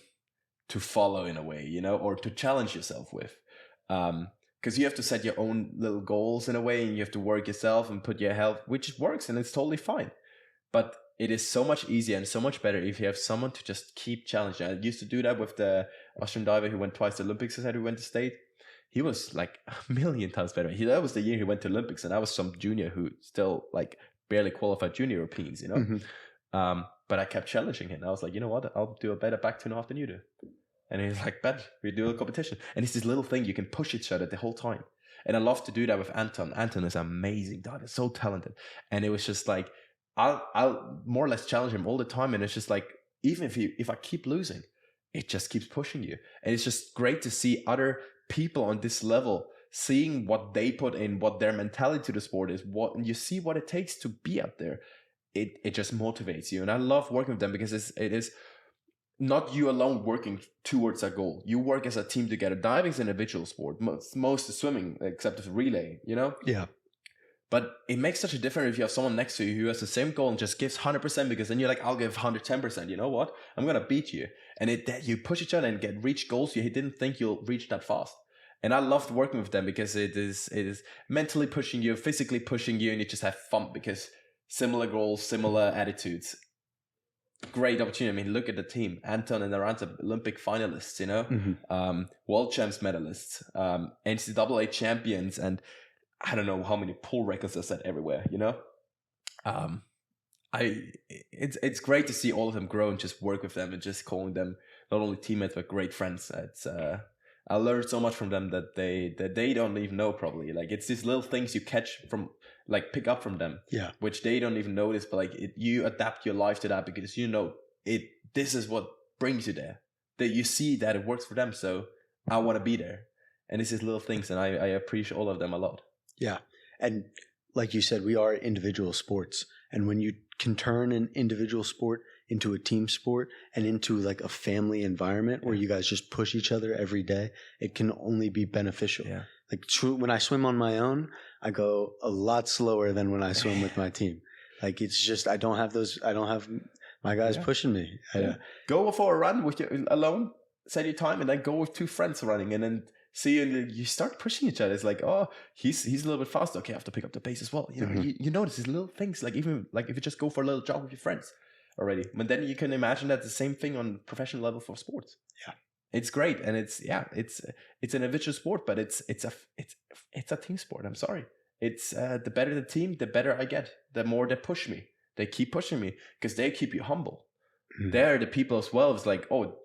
to follow in a way, or to challenge yourself with. Because you have to set your own little goals in a way, and you have to work yourself and put your health, which works, and it's totally fine. But it is so much easier and so much better if you have someone to just keep challenging. I used to do that with the Austrian diver who went twice to Olympics, who went to state. He was like a million times better. That was the year he went to Olympics, and I was some junior who still like barely qualified junior Europeans, but I kept challenging him. I was like, you know what? I'll do a better back 2.5 than you do. And he's like, bet, we do a competition. And it's this little thing you can push each other the whole time. And I love to do that with Anton. Anton is an amazing diver, so talented. And it was just like, I'll more or less challenge him all the time. And it's just like, even if I keep losing, it just keeps pushing you. And it's just great to see other people on this level, seeing what they put in, what their mentality to the sport is, and you see what it takes to be up there. It just motivates you. And I love working with them because it is not you alone working towards a goal. You work as a team together. Diving is an individual sport. Most is swimming, except for relay, Yeah. But it makes such a difference if you have someone next to you who has the same goal and just gives 100%, because then you're like, I'll give 110%. You know what? I'm going to beat you. And you push each other and reach goals you didn't think you'll reach that fast. And I loved working with them because it is mentally pushing you, physically pushing you, and you just have fun because similar goals, similar attitudes. Great opportunity. I mean, look at the team. Anton and Aranza, Olympic finalists, world champs medalists, NCAA champions, and I don't know how many pull records are set everywhere, It's great to see all of them grow and just work with them and just calling them not only teammates but great friends. I learned so much from them that they don't even know probably. Like, it's these little things you catch from, like, pick up from them, which they don't even notice. But like, you adapt your life to that because this is what brings you there. That you see that it works for them, so I want to be there. And it's just little things, and I appreciate all of them a lot. Yeah. And like you said, we are individual sports. And when you can turn an individual sport into a team sport and into like a family environment where you guys just push each other every day, it can only be beneficial. Yeah. Like when I swim on my own, I go a lot slower than when I swim with my team. Like it's just, I don't have my guys pushing me. Go for a run with you alone, set your time, and then go with two friends running, and then see, and you start pushing each other. It's like, oh, he's a little bit faster. Okay, I have to pick up the pace as well. You know, you notice these little things, like even like if you just go for a little jog with your friends already. But then you can imagine that the same thing on professional level for sports. Yeah, it's great, and it's an individual sport, but it's a team sport. I'm sorry, it's the better the team, the better I get. The more they push me, they keep pushing me because they keep you humble. They're the people as well. It's like, oh,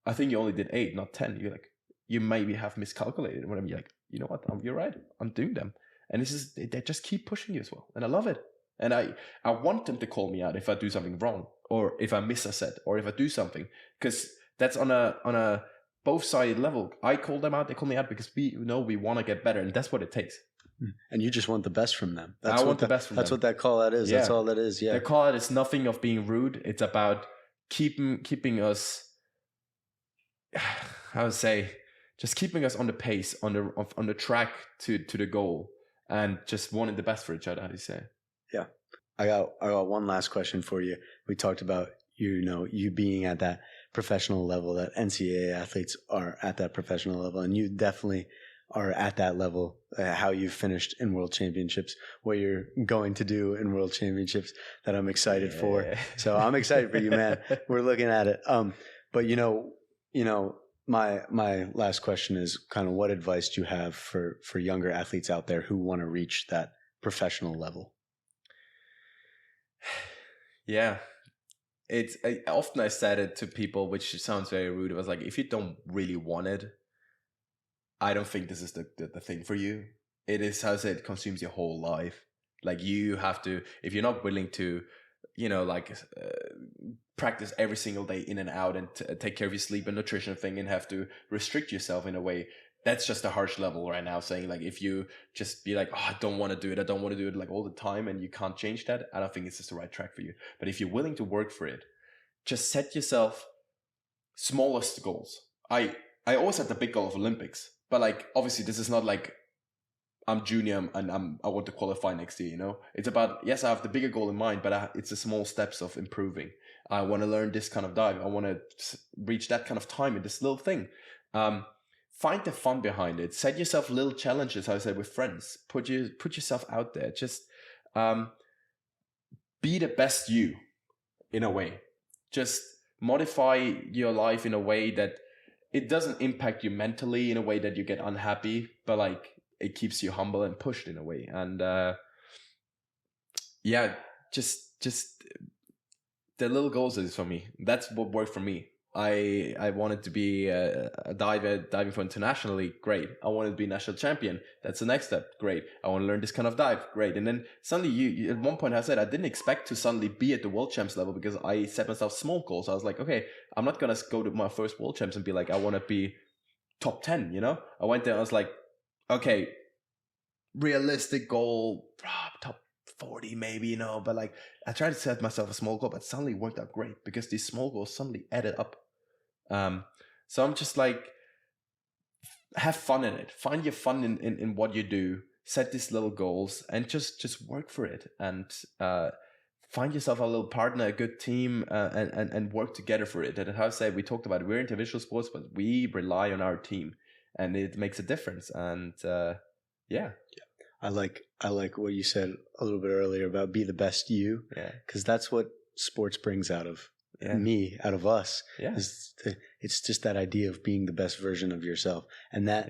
I think you only did 8, not 10. You're like, you maybe have miscalculated. Whatever. You're like, you know what? You're right. I'm doing them, and they just keep pushing you as well, and I love it. And I want them to call me out if I do something wrong, or if I miss a set, or if I do something, because that's on a both sided level. I call them out, they call me out, because we know we want to get better, and that's what it takes. And you just want the best from them. I want the best from them. That's what that call out is. Yeah. That's all that is. Yeah. The call out is nothing of being rude. It's about keeping us, I would say, just keeping us on the pace, on the track to the goal, and just wanting the best for each other. How do you say? Yeah, I got one last question for you. We talked about you being at that professional level, that NCAA athletes are at that professional level, and you definitely are at that level. How you finished in World Championships, what you're going to do in World Championships, that I'm excited for. So I'm excited for you, man. We're looking at it. But my last question is kind of, what advice do you have for younger athletes out there who want to reach that professional level? Yeah. Often I said it to people, which sounds very rude. It was like, if you don't really want it, I don't think this is the thing for you. It is, how I say, it consumes your whole life. Like, you have to, if you're not willing to, practice every single day in and out, and take care of your sleep and nutrition thing, and have to restrict yourself in a way, that's just a harsh level right now. Saying, like, if you just be like, oh, I don't want to do it like all the time, and you can't change that, I don't think it's just the right track for you. But if you're willing to work for it, just set yourself smallest goals. I always had the big goal of Olympics, but like, obviously this is not like I'm junior and I want to qualify next year, It's about, yes, I have the bigger goal in mind, but it's the small steps of improving. I want to learn this kind of dive. I want to reach that kind of time in this little thing. Find the fun behind it. Set yourself little challenges, how I said, with friends. Put yourself out there. Just be the best you, in a way. Just modify your life in a way that it doesn't impact you mentally in a way that you get unhappy, but like, it keeps you humble and pushed in a way. And just the little goals is for me. That's what worked for me. I wanted to be a diver, diving for internationally, great. I wanted to be national champion. That's the next step, great. I want to learn this kind of dive, great. And then suddenly, you at one point I said I didn't expect to suddenly be at the world champs level, because I set myself small goals. I was like, okay, I'm not gonna go to my first world champs and be like, I want to be top 10. I went there, I was like, okay, realistic goal, top 40 maybe, but like, I tried to set myself a small goal, but suddenly worked out great, because these small goals suddenly added up. So I'm just like, have fun in it. Find your fun in what you do. Set these little goals and just work for it, and find yourself a little partner, a good team, and work together for it. And how I say, we talked about it, we're individual sports, but we rely on our team, and it makes a difference. And yeah. I like what you said a little bit earlier about be the best you. Yeah. Because that's what sports brings out of me, out of us. Yeah. It's just that idea of being the best version of yourself. And that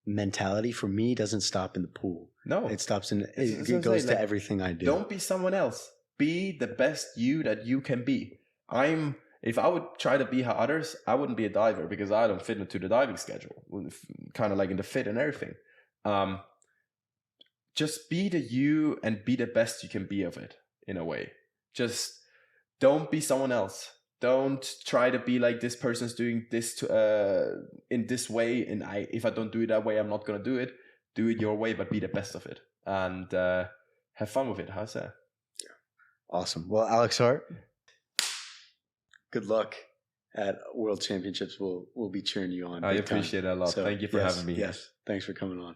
mentality for me doesn't stop in the pool. No. It stops in, it goes to everything I do. Don't be someone else. Be the best you that you can be. If I would try to be how others, I wouldn't be a diver, because I don't fit into the diving schedule. Kind of like in the fit and everything. Just be the you and be the best you can be of it, in a way. Just don't be someone else. don't try to be like this person's doing this to, in this way, and if I don't do it that way, I'm not gonna do it. Do it your way, but be the best of it, and have fun with it. How's that? Awesome. Well, Alex Hart, good luck at World Championships. We'll be cheering you on. I appreciate it a lot. So, thank you for having me. Yes, thanks for coming on.